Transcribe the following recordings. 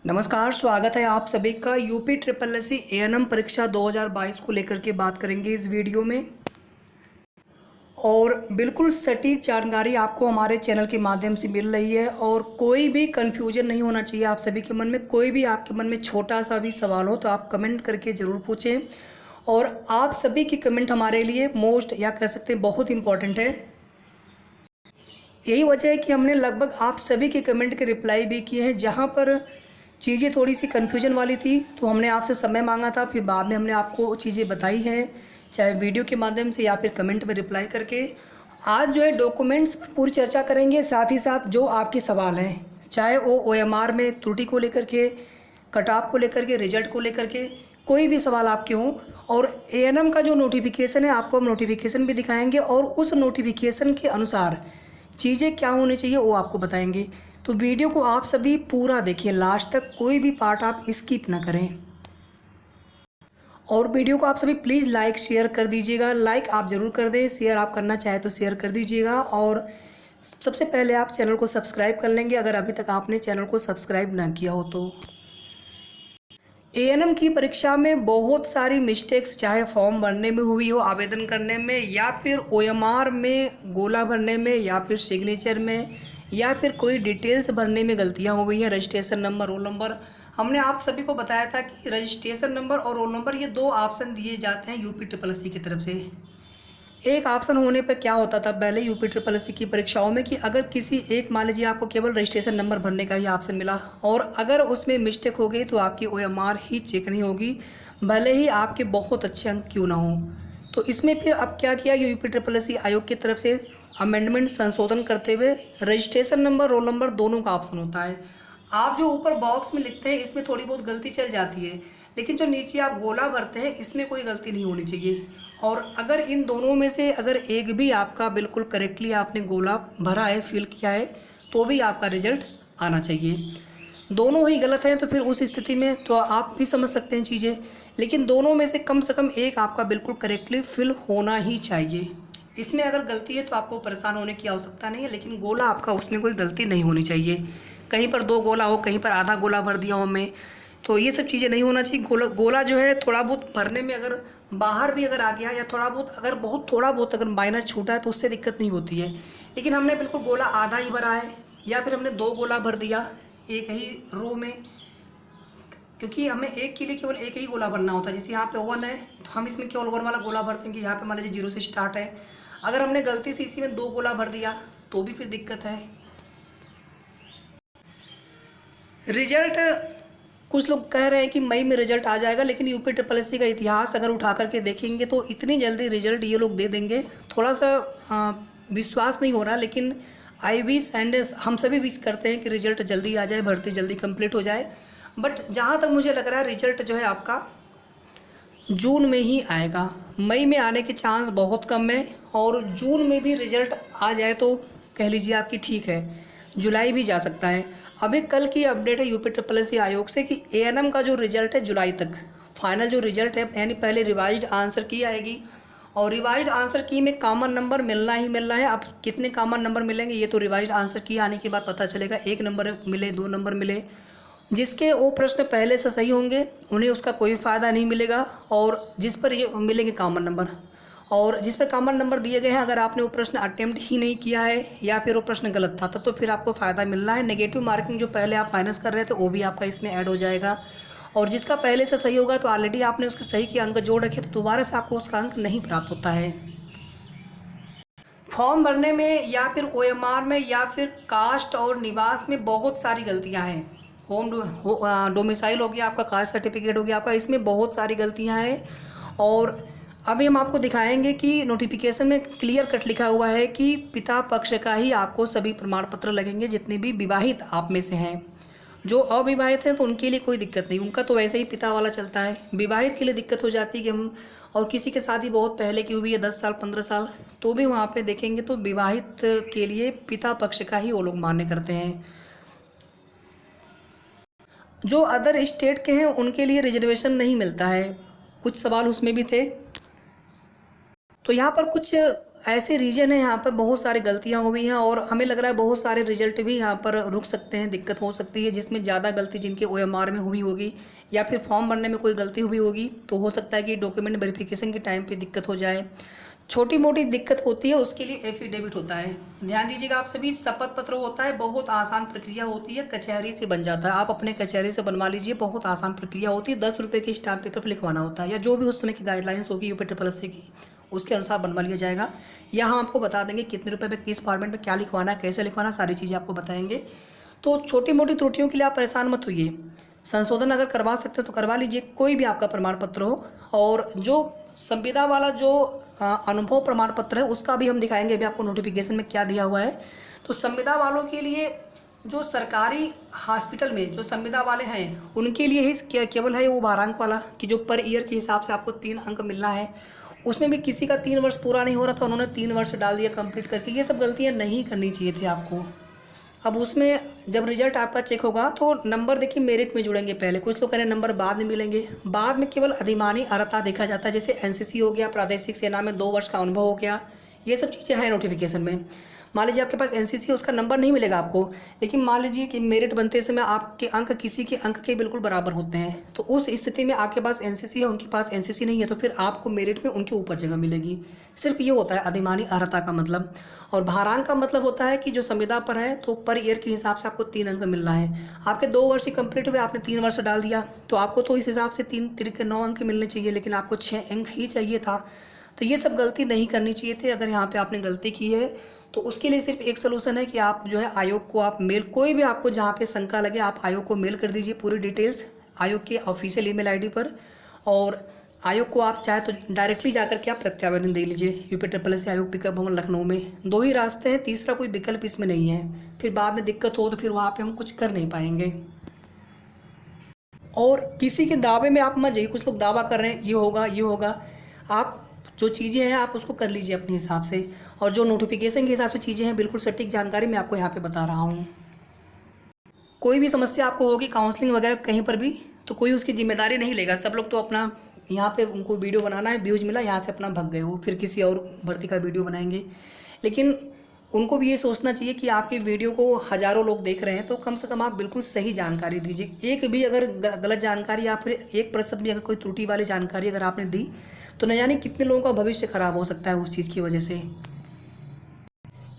नमस्कार, स्वागत है आप सभी का। UP triple S C ANM परीक्षा 2022 को लेकर के बात करेंगे इस वीडियो में। और बिल्कुल सटीक जानकारी आपको हमारे चैनल के माध्यम से मिल रही है और कोई भी कन्फ्यूजन नहीं होना चाहिए आप सभी के मन में। कोई भी आपके मन में छोटा सा भी सवाल हो तो आप कमेंट करके ज़रूर पूछें। और आप सभी की कमेंट हमारे लिए मोस्ट या कह सकते हैं बहुत इंपॉर्टेंट है। यही वजह है कि हमने लगभग आप सभी के कमेंट के रिप्लाई भी किए हैं। जहाँ पर चीज़ें थोड़ी सी कन्फ्यूजन वाली थी तो हमने आपसे समय मांगा था, फिर बाद में हमने आपको चीज़ें बताई हैं, चाहे वीडियो के माध्यम से या फिर कमेंट में रिप्लाई करके। आज जो है डॉक्यूमेंट्स पर पूरी चर्चा करेंगे, साथ ही साथ जो आपके सवाल हैं, चाहे वो ओएमआर में त्रुटि को लेकर के, कट ऑफ को लेकर के, रिजल्ट को लेकर के, कोई भी सवाल आपके हों। और एएनएम का जो नोटिफिकेशन है आपको हम नोटिफिकेशन भी दिखाएंगे और उस नोटिफिकेशन के अनुसार चीज़ें क्या होनी चाहिए वो आपको बताएंगे। तो वीडियो को आप सभी पूरा देखिए लास्ट तक, कोई भी पार्ट आप स्किप ना करें। और वीडियो को आप सभी प्लीज़ लाइक शेयर कर दीजिएगा। लाइक आप ज़रूर कर दें, शेयर आप करना चाहे तो शेयर कर दीजिएगा। और सबसे पहले आप चैनल को सब्सक्राइब कर लेंगे अगर अभी तक आपने चैनल को सब्सक्राइब ना किया हो तो। एएनएम की परीक्षा में बहुत सारी मिस्टेक्स, चाहे फॉर्म भरने में हुई हो, आवेदन करने में, या फिर ओएमआर में गोला भरने में, या फिर सिग्नेचर में, या फिर कोई डिटेल्स भरने में गलतियां हो गई हैं। रजिस्ट्रेशन नंबर, रोल नंबर, हमने आप सभी को बताया था कि रजिस्ट्रेशन नंबर और रोल नंबर ये दो ऑप्शन दिए जाते हैं यूपी ट्रिपल एस सी की तरफ से। एक ऑप्शन होने पर क्या होता था पहले यूपी ट्रिपल एस सी की परीक्षाओं में कि अगर किसी एक, मान लीजिए आपको केवल रजिस्ट्रेशन नंबर भरने का ही ऑप्शन मिला और अगर उसमें मिस्टेक हो गई तो आपकी ओएमआर ही चेक नहीं होगी, भले ही आपके बहुत अच्छे अंक क्यों ना हो। तो इसमें फिर अब क्या किया कि यूपी ट्रिपल एस सी आयोग की तरफ से अमेंडमेंट, संशोधन करते हुए रजिस्ट्रेशन नंबर, रोल नंबर दोनों का ऑप्शन होता है। आप जो ऊपर बॉक्स में लिखते हैं इसमें थोड़ी बहुत गलती चल जाती है, लेकिन जो नीचे आप गोला भरते हैं इसमें कोई गलती नहीं होनी चाहिए। और अगर इन दोनों में से अगर एक भी आपका बिल्कुल करेक्टली आपने गोला भरा है, फिल किया है, तो भी आपका रिजल्ट आना चाहिए। दोनों ही गलत हैं तो फिर उस स्थिति में तो आप भी समझ सकते हैं चीज़ें, लेकिन दोनों में से कम एक आपका बिल्कुल करेक्टली फिल होना ही चाहिए। इसमें अगर गलती है तो आपको परेशान होने की आवश्यकता नहीं है, लेकिन गोला आपका उसमें कोई गलती नहीं होनी चाहिए। कहीं पर दो गोला हो, कहीं पर आधा गोला भर दिया हो मैं, तो ये सब चीज़ें नहीं होना चाहिए। गोला जो है थोड़ा बहुत भरने में अगर बाहर भी अगर आ गया या थोड़ा बहुत अगर थोड़ा बहुत अगर माइनर छूटा है तो उससे दिक्कत नहीं होती है। लेकिन हमने बिल्कुल गोला आधा ही भरा है या फिर हमने दो गोला भर दिया एक ही रो में, क्योंकि हमें एक के लिए केवल एक ही गोला भरना होता है। जैसे यहाँ पे 1 है तो हम इसमें केवल 1 वाला गोला भरते हैं कि यहाँ पे मान लीजिए 0 से स्टार्ट है। अगर हमने गलती से इसी में 2 गोला भर दिया तो भी फिर दिक्कत है। रिजल्ट, कुछ लोग कह रहे हैं कि मई में रिजल्ट आ जाएगा, लेकिन यूपी ट्रिपल एस सी का इतिहास अगर उठा करके देखेंगे तो इतनी जल्दी रिजल्ट ये लोग दे देंगे थोड़ा सा विश्वास नहीं हो रहा। लेकिन आई विश एंड हम सभी विश करते हैं कि रिजल्ट जल्दी आ जाए, भर्ती जल्दी कंप्लीट हो जाए। बट जहाँ तक मुझे लग रहा है रिजल्ट जो है आपका जून में ही आएगा। मई में आने के चांस बहुत कम है, और जून में भी रिजल्ट आ जाए तो कह लीजिए आपकी ठीक है, जुलाई भी जा सकता है। अभी कल की अपडेट है यूपी ट्रिपल एस सी आयोग से कि एएनएम का जो रिजल्ट है जुलाई तक फाइनल जो रिजल्ट है, यानी पहले रिवाइज्ड आंसर की आएगी और रिवाइज्ड आंसर की में कॉमन नंबर मिलना ही मिलना है। अब कितने कॉमन नंबर मिलेंगे ये तो रिवाइज्ड आंसर की आने के बाद पता चलेगा। 1 नंबर मिले, 2 नंबर मिले, जिसके वो प्रश्न पहले से सही होंगे उन्हें उसका कोई फ़ायदा नहीं मिलेगा, और जिस पर ये मिलेंगे कॉमन नंबर, और जिस पर कॉमन नंबर दिए गए हैं अगर आपने वो प्रश्न अटेम्प्ट ही नहीं किया है या फिर वो प्रश्न गलत था तब तो फिर आपको फ़ायदा मिलना है। नेगेटिव मार्किंग जो पहले आप माइनस कर रहे थे वो भी आपका इसमें ऐड हो जाएगा, और जिसका पहले से सही होगा तो ऑलरेडी आपने उसके सही के अंक जोड़ रखे तो दोबारा से आपको उसका अंक नहीं प्राप्त होता है। फॉर्म भरने में या फिर ओएमआर में या फिर कास्ट और निवास में बहुत सारी गलतियां हैं। डोमिसाइल हो गया आपका, कास्ट सर्टिफिकेट हो गया आपका, इसमें बहुत सारी गलतियां हैं। और अभी हम आपको दिखाएंगे कि नोटिफिकेशन में क्लियर कट लिखा हुआ है कि पिता पक्ष का ही आपको सभी प्रमाण पत्र लगेंगे, जितने भी विवाहित आप में से हैं। जो अविवाहित हैं तो उनके लिए कोई दिक्कत नहीं, उनका तो वैसे ही पिता वाला चलता है। विवाहित के लिए दिक्कत हो जाती है कि हम और किसी के शादी बहुत पहले की हुई है 10 साल 15 साल, तो भी वहाँ पे देखेंगे तो विवाहित के लिए पिता पक्ष का ही वो लोग मान्य करते हैं। जो अदर स्टेट के हैं उनके लिए रिजर्वेशन नहीं मिलता है, कुछ सवाल उसमें भी थे। तो यहाँ पर कुछ ऐसे रीजन है यहाँ पर बहुत सारी गलतियाँ हुई हैं और हमें लग रहा है बहुत सारे रिजल्ट भी यहाँ पर रुक सकते हैं, दिक्कत हो सकती है। जिसमें ज़्यादा गलती जिनके ओएमआर में हुई होगी या फिर फॉर्म भरने में कोई गलती हुई होगी तो हो सकता है कि डॉक्यूमेंट वेरिफिकेशन के टाइम पे दिक्कत हो जाए। छोटी मोटी दिक्कत होती है, उसके लिए एफिडेविट होता है। ध्यान दीजिएगा आप सभी, शपथ पत्र होता है, बहुत आसान प्रक्रिया होती है, कचहरी से बन जाता है। आप अपने कचहरी से बनवा लीजिए, बहुत आसान प्रक्रिया होती है। 10 रुपये के स्टाम्प पेपर पर लिखवाना होता है या जो भी उस समय की गाइडलाइंस होगी UP-SSC की, उसके अनुसार बनवा लिया जाएगा। या हम आपको बता देंगे कितने रुपये में किस फॉर्मेट में क्या लिखवाना है, कैसे लिखवाना, सारी चीज़ें आपको बताएंगे। तो छोटी मोटी त्रुटियों के लिए आप परेशान मत होइए, संशोधन अगर करवा सकते हो तो करवा लीजिए, कोई भी आपका प्रमाण पत्र हो। और जो संविदा वाला जो अनुभव प्रमाण पत्र है उसका भी हम दिखाएंगे अभी आपको नोटिफिकेशन में क्या दिया हुआ है। तो संविदा वालों के लिए जो सरकारी हॉस्पिटल में जो संविदा वाले हैं उनके लिए ही केवल है वो 12 अंक वाला कि जो पर ईयर के हिसाब से आपको 3 अंक मिलना है। उसमें भी किसी का 3 वर्ष पूरा नहीं हो रहा था, उन्होंने 3 वर्ष डाल दिया कंप्लीट करके। ये सब गलतियाँ नहीं करनी चाहिए थी आपको। अब उसमें जब रिजल्ट आपका चेक होगा तो नंबर देखिए मेरिट में जुड़ेंगे पहले, कुछ लोग कह रहे हैं नंबर बाद में मिलेंगे। बाद में केवल अधिमानी अर्हता देखा जाता है, जैसे एनसीसी हो गया, प्रादेशिक सेना में 2 वर्ष का अनुभव हो गया, ये सब चीज़ें हैं नोटिफिकेशन में। मान लीजिए आपके पास एनसीसी है, उसका नंबर नहीं मिलेगा आपको, लेकिन मान लीजिए कि मेरिट बनते समय आपके अंक किसी के अंक के बिल्कुल बराबर होते हैं, तो उस स्थिति में आपके पास एनसीसी है, उनके पास एनसीसी नहीं है, तो फिर आपको मेरिट में उनके ऊपर जगह मिलेगी। सिर्फ ये होता है अधिमानी अर्हता का मतलब। और भारांक का मतलब होता है कि जो संविदा पर है तो पर ईयर के हिसाब से आपको 3 अंक मिल रहा है। आपके 2 वर्ष ही कंप्लीट हुए, आपने 3 वर्ष डाल दिया, तो आपको तो इस हिसाब से 3 तिरके 9 अंक मिलने चाहिए, लेकिन आपको 6 अंक ही चाहिए था। तो ये सब गलती नहीं करनी चाहिए थी। अगर यहाँ पे आपने गलती की है तो उसके लिए सिर्फ एक सलूशन है कि आप जो है आयोग को आप मेल, कोई भी आपको जहाँ पे शंका लगे आप आयोग को मेल कर दीजिए पूरी डिटेल्स आयोग के ऑफिशियल ईमेल आईडी पर। और आयोग को आप चाहे तो डायरेक्टली जाकर के आप प्रत्यावेदन दे लीजिए UP-SSC आयोग पिकअप भवन लखनऊ में। 2 ही रास्ते हैं, तीसरा कोई विकल्प इसमें नहीं है। फिर बाद में दिक्कत हो तो फिर वहाँ पे हम कुछ कर नहीं पाएंगे। और किसी के दावे में आप मत जाइए, कुछ लोग दावा कर रहे हैं ये होगा ये होगा, आप जो चीज़ें हैं आप उसको कर लीजिए अपने हिसाब से। और जो नोटिफिकेशन के हिसाब से चीज़ें हैं बिल्कुल सटीक जानकारी मैं आपको यहाँ पे बता रहा हूँ। कोई भी समस्या आपको होगी काउंसलिंग वगैरह कहीं पर भी, तो कोई उसकी जिम्मेदारी नहीं लेगा। सब लोग तो अपना यहाँ पे उनको वीडियो बनाना है, व्यूज मिला, यहाँ से अपना भग गए वो, फिर किसी और भर्ती का वीडियो बनाएंगे। लेकिन उनको भी ये सोचना चाहिए कि आपके वीडियो को हज़ारों लोग देख रहे हैं, तो कम से कम आप बिल्कुल सही जानकारी दीजिए। एक भी अगर गलत जानकारी या फिर 1% भी अगर कोई त्रुटि वाली जानकारी अगर आपने दी तो न जाने कितने लोगों का भविष्य खराब हो सकता है उस चीज़ की वजह से।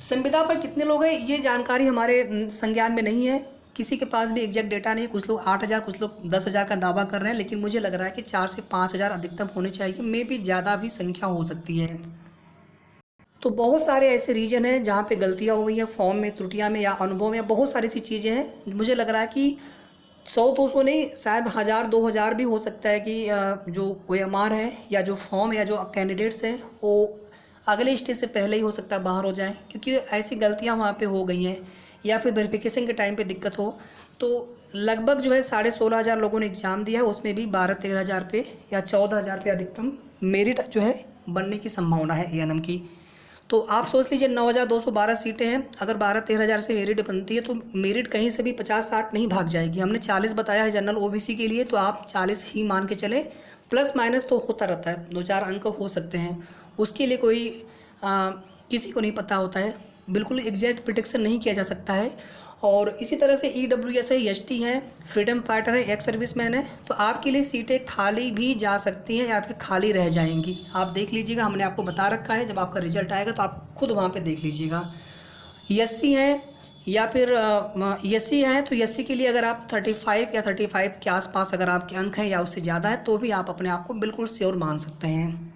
संविदा पर कितने लोग हैं ये जानकारी हमारे संज्ञान में नहीं है, किसी के पास भी एग्जैक्ट डेटा नहीं। कुछ लोग 8,000, कुछ लोग 10,000 का दावा कर रहे हैं, लेकिन मुझे लग रहा है कि 4 से 5,000 अधिकतम होने चाहिए, मे भी ज़्यादा भी संख्या हो सकती है। तो बहुत सारे ऐसे रीजन हैं जहाँ पे गलतियाँ हुई हैं, फॉर्म में, त्रुटियाँ में या अनुभव में, बहुत सारी सी चीज़ें हैं। मुझे लग रहा है कि 100-200 नहीं, शायद 1,000-2,000 भी हो सकता है कि जो OMR है या जो फॉर्म या जो कैंडिडेट्स हैं वो अगले स्टेज से पहले ही हो सकता है बाहर हो जाए, क्योंकि ऐसी गलतियाँ वहाँ पे हो गई हैं या फिर वेरिफिकेशन के टाइम पे दिक्कत हो। तो लगभग जो है 16,500 लोगों ने एग्ज़ाम दिया है, उसमें भी 12-13 हज़ार पे या 14,000 पे अधिकतम मेरिट जो है बनने की संभावना है ANM की। तो आप सोच लीजिए 9,212 सीटें हैं, अगर 12-13 हज़ार से मेरिट बनती है तो मेरिट कहीं से भी 50-60 नहीं भाग जाएगी। हमने 40 बताया है जनरल OBC के लिए, तो आप 40 ही मान के चले, प्लस माइनस तो होता रहता है, 2-4 अंक हो सकते हैं। उसके लिए कोई किसी को नहीं पता होता है, बिल्कुल एग्जैक्ट प्रिडिक्शन नहीं किया जा सकता है। और इसी तरह से EWS है, ST है, फ्रीडम फाइटर है, एक्स सर्विसमैन है, तो आपके लिए सीटें खाली भी जा सकती हैं या फिर खाली रह जाएंगी। आप देख लीजिएगा, हमने आपको बता रखा है, जब आपका रिजल्ट आएगा तो आप खुद वहाँ पे देख लीजिएगा। SC है या फिर SC है, तो SC के लिए अगर आप 35 या 35 के आसपास अगर आपके अंक हैं या उससे ज़्यादा है तो भी आप अपने आप को बिल्कुल श्योर मान सकते हैं।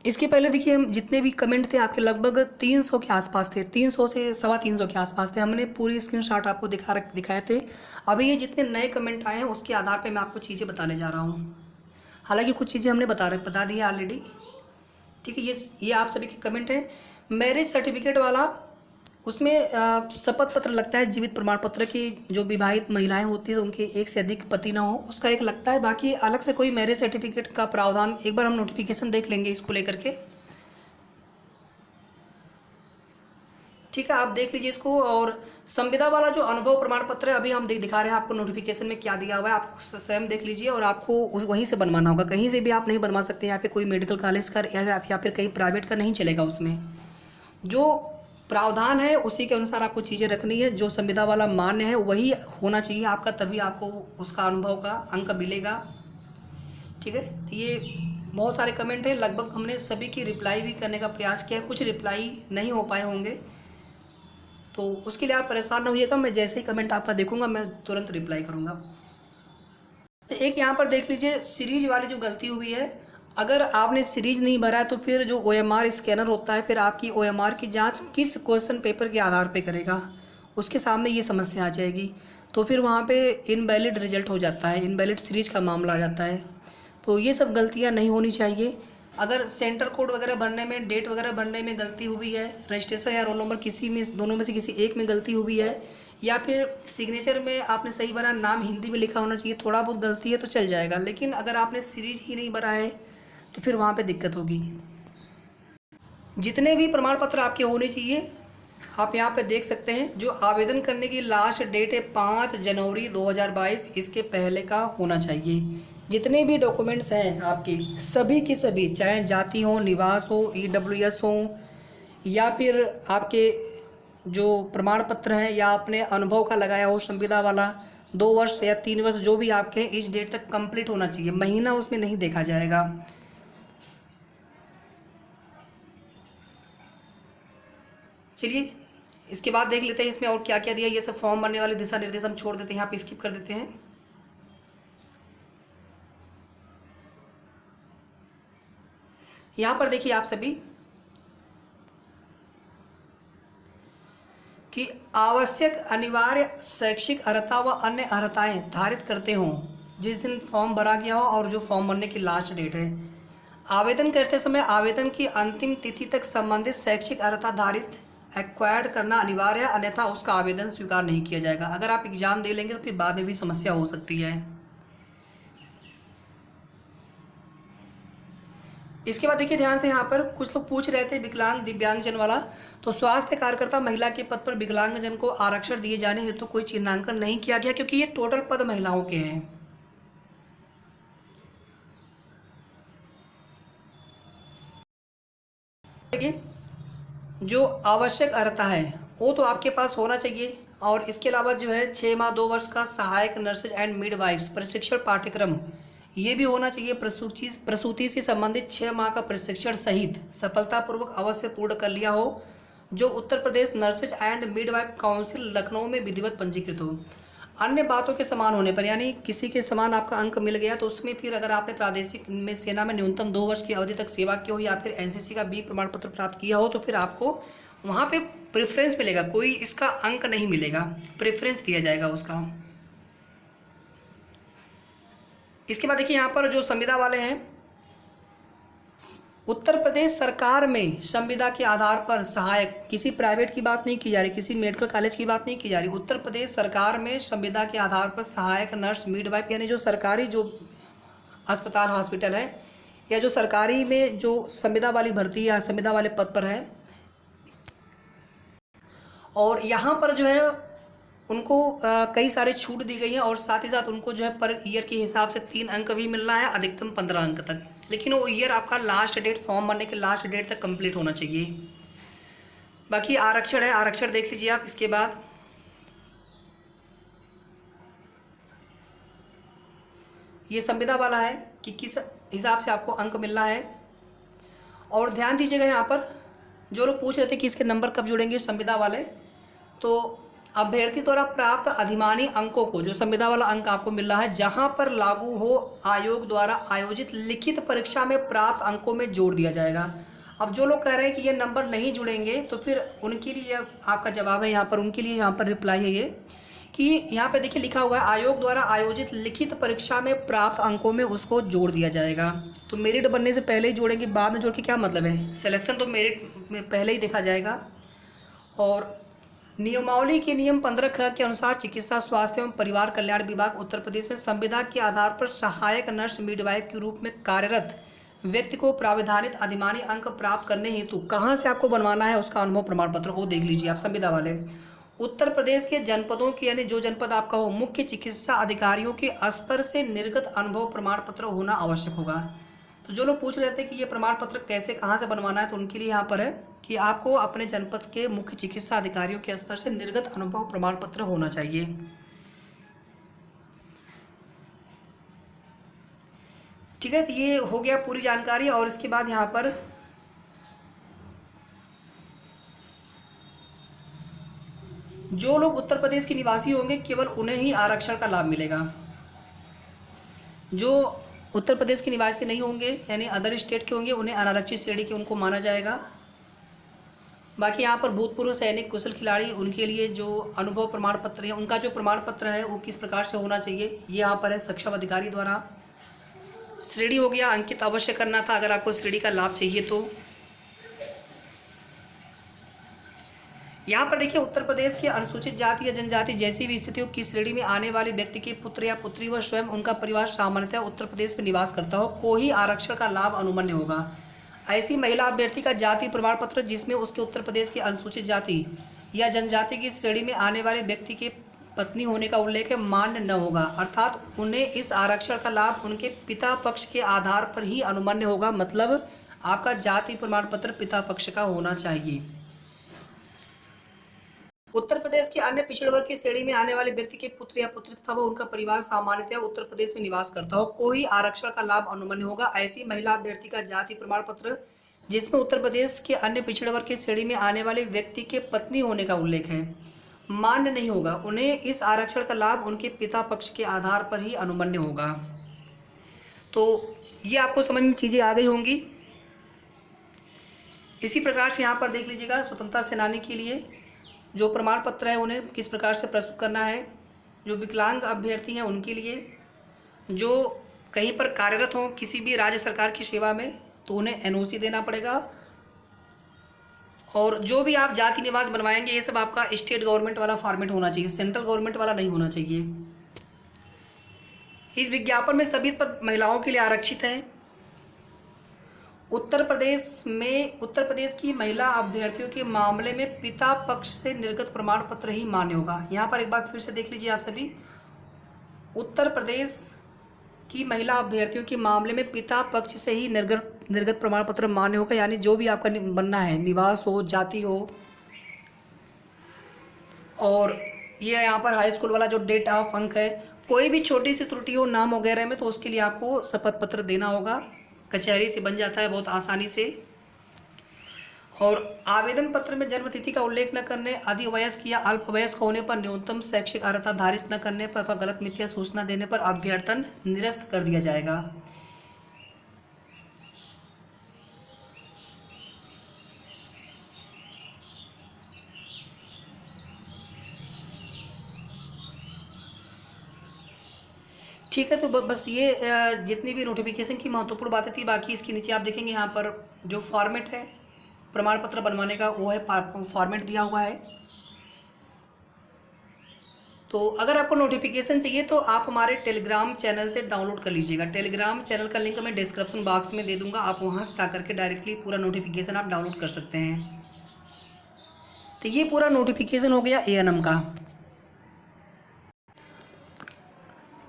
इसके पहले देखिए हम जितने भी कमेंट थे आपके लगभग 300 के आसपास थे, 300 से 325 के आसपास थे। हमने पूरी स्क्रीनशॉट आपको दिखाए थे। अभी ये जितने नए कमेंट आए हैं उसके आधार पे मैं आपको चीज़ें बताने जा रहा हूँ। हालांकि कुछ चीज़ें हमने बता दी है ऑलरेडी, ठीक है। ये आप सभी के कमेंट हैं। मैरिज सर्टिफिकेट वाला, उसमें शपथ पत्र लगता है, जीवित प्रमाण पत्र की जो विवाहित महिलाएं होती हैं उनके एक से अधिक पति ना हो, उसका एक लगता है। बाकी अलग से कोई मैरिज सर्टिफिकेट का प्रावधान, एक बार हम नोटिफिकेशन देख लेंगे इसको लेकर के, ठीक है, आप देख लीजिए इसको। और संविदा वाला जो अनुभव प्रमाण पत्र है अभी हम दिखा रहे हैं आपको नोटिफिकेशन में क्या दिया हुआ है, आप स्वयं देख लीजिए। और आपको उस वहीं से बनवाना होगा, कहीं से भी आप नहीं बनवा सकते। यहाँ पे कोई मेडिकल कॉलेज का या फिर कहीं प्राइवेट का नहीं चलेगा। उसमें जो प्रावधान है उसी के अनुसार आपको चीज़ें रखनी है। जो संविदा वाला मान्य है वही होना चाहिए आपका, तभी आपको उसका अनुभव का अंक मिलेगा। ठीक है, तो ये बहुत सारे कमेंट हैं, लगभग हमने सभी की रिप्लाई भी करने का प्रयास किया है। कुछ रिप्लाई नहीं हो पाए होंगे तो उसके लिए आप परेशान ना होइएगा, मैं जैसे ही कमेंट आपका देखूंगा मैं तुरंत रिप्लाई करूंगा। तो एक यहाँ पर देख लीजिए सीरीज वाली जो गलती हुई है, अगर आपने सीरीज नहीं भरा है तो फिर जो OMR स्कैनर होता है, फिर आपकी OMR की जांच किस क्वेश्चन पेपर के आधार पे करेगा, उसके सामने ये समस्या आ जाएगी। तो फिर वहाँ पे इनवैलिड रिजल्ट हो जाता है, इनवैलिड सीरीज का मामला आ जाता है। तो ये सब गलतियाँ नहीं होनी चाहिए। अगर सेंटर कोड वगैरह भरने में, डेट वगैरह भरने में गलती हुई है, रजिस्ट्रेशन या रोल नंबर किसी में दोनों में से किसी एक में गलती हुई है, या फिर सिग्नेचर में आपने सही भरा, नाम हिंदी में लिखा होना चाहिए, थोड़ा बहुत गलती है तो चल जाएगा। लेकिन अगर आपने सीरीज ही नहीं भरा है तो फिर वहाँ पे दिक्कत होगी। जितने भी प्रमाण पत्र आपके होने चाहिए आप यहाँ पे देख सकते हैं। जो आवेदन करने की लास्ट डेट है 5 जनवरी 2022, इसके पहले का होना चाहिए। जितने भी डॉक्यूमेंट्स हैं आपके सभी के सभी, चाहे जाति हो, निवास हो, EWS हो, या फिर आपके जो प्रमाण पत्र हैं या आपने अनुभव का लगाया हो संविदा वाला, 2 वर्ष या 3 वर्ष जो भी आपके हैं, इस डेट तक कंप्लीट होना चाहिए। महीना उसमें नहीं देखा जाएगा। चलिए इसके बाद देख लेते हैं इसमें और क्या क्या दिया। ये सब फॉर्म भरने वाले दिशा निर्देश हम छोड़ देते हैं, यहाँ पे स्किप कर देते हैं। यहाँ पर देखिए आप सभी कि आवश्यक अनिवार्य शैक्षिक अर्हता व अन्य अर्हताएं धारित करते हों जिस दिन फॉर्म भरा गया हो और जो फॉर्म भरने की लास्ट डेट है। आवेदन करते समय आवेदन की अंतिम तिथि तक संबंधित शैक्षिक अर्हता धारित एक्वायर्ड करना अनिवार्य है, अन्यथा उसका आवेदन स्वीकार नहीं किया जाएगा। अगर आप एग्जाम दे लेंगे तो फिर बाद में भी समस्या हो सकती है। इसके बाद देखिए ध्यान से, यहाँ पर कुछ लोग पूछ रहे थे विकलांग दिव्यांगजन वाला, तो स्वास्थ्य कार्यकर्ता महिला के पद पर विकलांगजन को आरक्षण दिए जाने हेतु तो कोई चिन्हांकन नहीं किया गया, क्योंकि ये टोटल पद महिलाओं के हैं। देखिए जो आवश्यक अर्हता है वो तो आपके पास होना चाहिए। और इसके अलावा जो है 6 माह 2 वर्ष का सहायक नर्सेज एंड मिडवाइफ्स प्रशिक्षण पाठ्यक्रम ये भी होना चाहिए। प्रसूति से संबंधित 6 माह का प्रशिक्षण सहित सफलतापूर्वक अवश्य पूर्ण कर लिया हो, जो Uttar Pradesh nurses and midwife council Lucknow में विधिवत पंजीकृत हो। अन्य बातों के समान होने पर, यानी किसी के समान आपका अंक मिल गया तो उसमें फिर अगर आपने प्रादेशिक में सेना में न्यूनतम 2 वर्ष की अवधि तक सेवा की हो या फिर NCC का B प्रमाण पत्र प्राप्त किया हो तो फिर आपको वहाँ पे प्रेफरेंस मिलेगा, कोई इसका अंक नहीं मिलेगा, प्रेफरेंस दिया जाएगा उसका। इसके बाद देखिए यहाँ पर जो संविदा वाले हैं, उत्तर प्रदेश सरकार में संविदा के आधार पर सहायक, किसी प्राइवेट की बात नहीं की जा रही, किसी मेडिकल कॉलेज की बात नहीं की जा रही, उत्तर प्रदेश सरकार में संविदा के आधार पर सहायक नर्स मिडवाइफ, यानी जो सरकारी जो अस्पताल हॉस्पिटल है या जो सरकारी में जो संविदा वाली भर्ती या संविदा वाले पद पर है, और यहाँ पर जो है उनको कई सारे छूट दी गई हैं और साथ ही साथ उनको जो है पर ईयर के हिसाब से 3 अंक भी मिलना है, अधिकतम 15 अंक तक। लेकिन वो ईयर आपका लास्ट डेट, फॉर्म भरने के लास्ट डेट तक कंप्लीट होना चाहिए। बाकी आरक्षण है, आरक्षण देख लीजिए आप। इसके बाद ये संविदा वाला है कि किस हिसाब से आपको अंक मिलना है। और ध्यान दीजिएगा यहाँ पर जो लोग पूछ रहे थे कि इसके नंबर कब जुड़ेंगे संविदा वाले, तो अभ्यर्थी द्वारा प्राप्त अधिमानी अंकों को, जो संविदा वाला अंक आपको मिल रहा है, जहां पर लागू हो आयोग द्वारा आयोजित लिखित परीक्षा में प्राप्त अंकों में जोड़ दिया जाएगा। अब जो लोग कह रहे हैं कि ये नंबर नहीं जुड़ेंगे तो फिर उनके लिए आपका जवाब है यहाँ पर, उनके लिए यहाँ पर रिप्लाई है ये कि यहाँ पे देखिए लिखा हुआ है आयोग द्वारा आयोजित लिखित परीक्षा में प्राप्त अंकों में उसको जोड़ दिया जाएगा। तो मेरिट बनने से पहले ही जोड़ेंगे, बाद में जोड़ के क्या मतलब है, सिलेक्शन तो मेरिट में पहले ही देखा जाएगा। और नियमावली के नियम 15 के अनुसार चिकित्सा स्वास्थ्य एवं परिवार कल्याण विभाग उत्तर प्रदेश में संविदा के आधार पर सहायक नर्स मिडवाइफ के रूप में कार्यरत व्यक्ति को प्राविधानित अधिमानी अंक प्राप्त करने हेतु कहाँ से आपको बनवाना है उसका अनुभव प्रमाण पत्र, वो देख लीजिए आप संविदा वाले। उत्तर प्रदेश के जनपदों की, यानी जो जनपद आपका हो, मुख्य चिकित्सा अधिकारियों के स्तर से निर्गत अनुभव प्रमाण पत्र होना आवश्यक होगा। तो जो लोग पूछ रहे थे कि ये प्रमाण पत्र कैसे कहाँ से बनवाना है, तो उनके लिए यहाँ पर है कि आपको अपने जनपद के मुख्य चिकित्सा अधिकारियों के स्तर से निर्गत अनुभव प्रमाण पत्र होना चाहिए। ठीक है, तो ये हो गया पूरी जानकारी। और इसके बाद यहाँ पर जो लोग उत्तर प्रदेश के निवासी होंगे केवल उन्हें ही आरक्षण का लाभ मिलेगा। जो उत्तर प्रदेश के निवासी नहीं होंगे यानी अदर स्टेट के होंगे उन्हें अनारक्षित श्रेणी के उनको माना जाएगा। बाकी यहाँ पर भूतपूर्व सैनिक, कुशल खिलाड़ी, उनके लिए जो अनुभव प्रमाण पत्र है, उनका जो प्रमाण पत्र है वो किस प्रकार से होना चाहिए, ये यहाँ पर है सक्षम अधिकारी द्वारा। श्रेणी हो गया, अंकित अवश्य करना था अगर आपको श्रेणी का लाभ चाहिए तो। यहाँ पर देखिए, उत्तर प्रदेश के अनुसूचित जाति या जनजाति जैसी भी स्थितियों की श्रेणी में आने वाले व्यक्ति के पुत्र या पुत्री व स्वयं उनका परिवार सामान्यतः उत्तर प्रदेश में निवास करता हो, को ही आरक्षण का लाभ अनुमन्य होगा। ऐसी महिला अभ्यर्थी का जाति प्रमाण पत्र जिसमें उसके उत्तर प्रदेश की अनुसूचित जाति या जनजाति की श्रेणी में आने वाले व्यक्ति के पत्नी होने का उल्लेख मान्य न होगा, अर्थात उन्हें इस आरक्षण का लाभ उनके पिता पक्ष के आधार पर ही अनुमन्य होगा। मतलब आपका जाति प्रमाण पत्र पिता पक्ष का होना चाहिए। उत्तर प्रदेश के अन्य पिछड़े वर्ग की श्रेणी में आने वाले व्यक्ति के पुत्र या पुत्री तथा उनका परिवार सामान्यतः उत्तर प्रदेश में निवास करता हो, कोई आरक्षण का लाभ अनुमन्य होगा। ऐसी महिला अभ्यर्थी का जाति प्रमाण पत्र जिसमें उत्तर प्रदेश के अन्य पिछड़े वर्ग की श्रेणी में आने वाले व्यक्ति के पत्नी होने का उल्लेख है मान्य नहीं होगा, उन्हें इस आरक्षण का लाभ उनके पिता पक्ष के आधार पर ही अनुमन्य होगा। तो ये आपको समझ में चीज़ें आ गई होंगी। इसी प्रकार से यहाँ पर देख लीजिएगा, स्वतंत्रता सेनानी के लिए जो प्रमाण पत्र है उन्हें किस प्रकार से प्रस्तुत करना है। जो विकलांग अभ्यर्थी हैं उनके लिए, जो कहीं पर कार्यरत हों किसी भी राज्य सरकार की सेवा में, तो उन्हें एनओसी देना पड़ेगा। और जो भी आप जाति निवास बनवाएंगे ये सब आपका स्टेट गवर्नमेंट वाला फॉर्मेट होना चाहिए, सेंट्रल गवर्नमेंट वाला नहीं होना चाहिए। इस विज्ञापन में सभी पद महिलाओं के लिए आरक्षित हैं। उत्तर प्रदेश की महिला अभ्यर्थियों के मामले में पिता पक्ष से निर्गत प्रमाण पत्र ही मान्य होगा। यहाँ पर एक बार फिर से देख लीजिए आप सभी, उत्तर प्रदेश की महिला अभ्यर्थियों के मामले में पिता पक्ष से ही निर्गत प्रमाण पत्र मान्य होगा। यानी जो भी आपका बनना है, निवास हो, जाति हो, और ये यहाँ पर हाई स्कूल वाला जो डेट ऑफ अंक है, कोई भी छोटी सी त्रुटि हो नाम वगैरह में, तो उसके लिए आपको शपथ पत्र देना होगा। कचहरी से बन जाता है बहुत आसानी से। और आवेदन पत्र में जन्म तिथि का उल्लेख न करने, अधिवयस्क या अल्पवयस्क होने पर, न्यूनतम शैक्षिक अर्हता धारित न करने पर अथवा गलत मिथ्या सूचना देने पर अभ्यर्थन निरस्त कर दिया जाएगा। ठीक है, तो बस ये जितनी भी नोटिफिकेशन की महत्वपूर्ण बातें थी, बाकी इसके नीचे आप देखेंगे यहाँ पर जो फॉर्मेट है प्रमाण पत्र बनवाने का, वो है फॉर्मेट दिया हुआ है। तो अगर आपको नोटिफिकेशन चाहिए तो आप हमारे टेलीग्राम चैनल से डाउनलोड कर लीजिएगा। टेलीग्राम चैनल का लिंक मैं डिस्क्रिप्शन बॉक्स में दे दूंगा, आप वहाँ से जाकर के डायरेक्टली पूरा नोटिफिकेशन आप डाउनलोड कर सकते हैं। तो ये पूरा नोटिफिकेशन हो गया एएनएम का।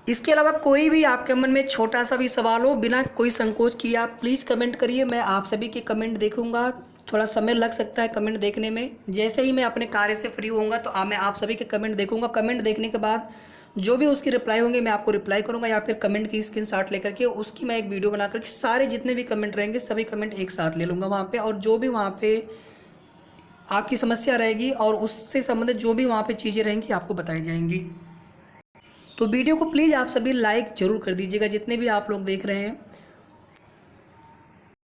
इसके अलावा कोई भी आपके मन में छोटा सा भी सवाल हो, बिना कोई संकोच किए आप प्लीज़ कमेंट करिए। मैं आप सभी के कमेंट देखूंगा। थोड़ा समय लग सकता है कमेंट देखने में, जैसे ही मैं अपने कार्य से फ्री होऊंगा तो मैं आप सभी के कमेंट देखूंगा। कमेंट देखने के बाद जो भी उसकी रिप्लाई होंगे मैं आपको रिप्लाई करूँगा, या फिर कमेंट की स्क्रीनशॉट लेकर के उसकी मैं एक वीडियो बना करके सारे जितने भी कमेंट रहेंगे सभी कमेंट एक साथ ले लूँगा वहाँ पर। और जो भी वहाँ पर आपकी समस्या रहेगी और उससे संबंधित जो भी वहाँ पर चीज़ें रहेंगी आपको बताई जाएंगी। तो वीडियो को प्लीज़ आप सभी लाइक ज़रूर कर दीजिएगा, जितने भी आप लोग देख रहे हैं।